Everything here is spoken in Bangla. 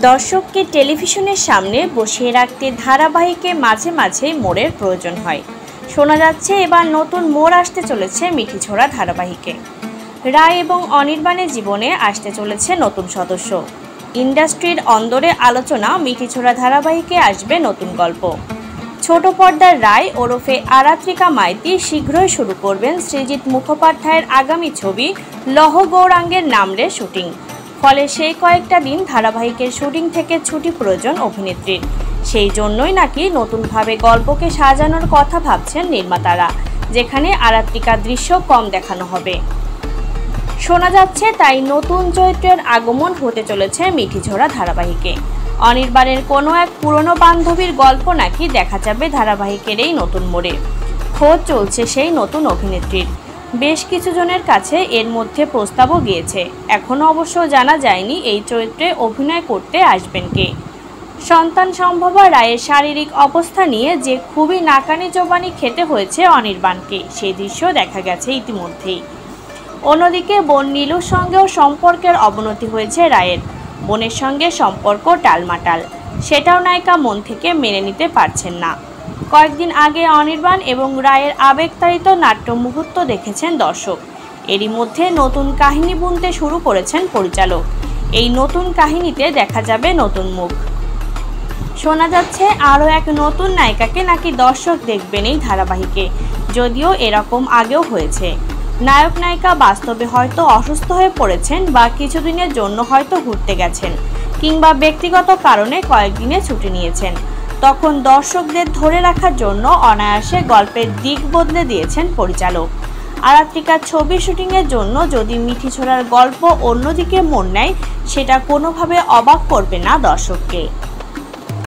দর্শককে টেলিভিশনের সামনে বসিয়ে রাখতে ধারাবাহিকে মাঝে মাঝেই মোড়ের প্রয়োজন হয়। শোনা যাচ্ছে এবার নতুন মোড় আসতে চলেছে মিঠিছোড়া ধারাবাহিকে। রায় এবং অনির্বাণের জীবনে আসতে চলেছে নতুন সদস্য। ইন্ডাস্ট্রির অন্দরে আলোচনা, মিঠিছোড়া ধারাবাহিকে আসবে নতুন গল্প। ছোট পর্দার রায় ওরফে আরাত্রিকা মাইতি শীঘ্রই শুরু করবেন সৃজিত মুখোপাধ্যায়ের আগামী ছবি লহ গৌরাঙ্গের নামরে শুটিং। ফলে সেই কয়েকটা দিন ধারাবাহিকের শুটিং থেকে ছুটি প্রয়োজন অভিনেত্রীর। সেই জন্যই নাকি নতুনভাবে গল্পকে সাজানোর কথা ভাবছেন নির্মাতারা, যেখানে আরাত্রিকার দৃশ্য কম দেখানো হবে। শোনা যাচ্ছে তাই নতুন চরিত্রের আগমন হতে চলেছে মিঠিছোড়া ধারাবাহিকে। অনির্বাণের কোনো এক পুরনো বান্ধবীর গল্প নাকি দেখা যাবে ধারাবাহিকের এই নতুন মোড়ে। খোঁজ চলছে সেই নতুন অভিনেত্রীর। বেশ কিছু জনের কাছে এর মধ্যে প্রস্তাবও গিয়েছে। এখনও অবশ্য জানা যায়নি এই চরিত্রে অভিনয় করতে আসবেন কে। সন্তান সম্ভবা রায়ের শারীরিক অবস্থা নিয়ে যে খুবই নাকানি জবানি খেতে হয়েছে অনির্বাণকে, সেই দৃশ্য দেখা গেছে ইতিমধ্যেই। অন্যদিকে বোন নীলুর সঙ্গেও সম্পর্কের অবনতি হয়েছে রায়ের। বোনের সঙ্গে সম্পর্ক টালমাটাল, সেটাও নায়িকা মন থেকে মেনে নিতে পারছেন না। কয়েকদিন আগে অনির্বাণ এবং রায়ের আবেগতাড়িত নাট্য মুহূর্ত দেখেছেন দর্শক। এরই মধ্যে নতুন কাহিনী বুনতে শুরু করেছেন পরিচালক। এই নতুন কাহিনীতে দেখা যাবে নতুন মুখ। শোনা যাচ্ছে আরও এক নতুন নায়িকাকে নাকি দর্শক দেখবেন এই ধারাবাহিকে, যদিও এরকম আগেও হয়েছে। নায়ক নায়িকা বাস্তবে হয়তো অসুস্থ হয়ে পড়েছেন বা কিছুদিনের জন্য হয়তো ঘুরতে গেছেন, কিংবা ব্যক্তিগত কারণে কয়েকদিনে ছুটি নিয়েছেন। তখন দর্শকদের ধরে রাখার জন্য অনায়াসে গল্পের দিক বদলে দিয়েছেন পরিচালক। আরাত্রিকার ছবি শুটিংয়ের জন্য যদি মিঠিছোড়ার গল্প অন্যদিকে মোড় নেয়, সেটা কোনোভাবে অবাক করবে না দর্শককে।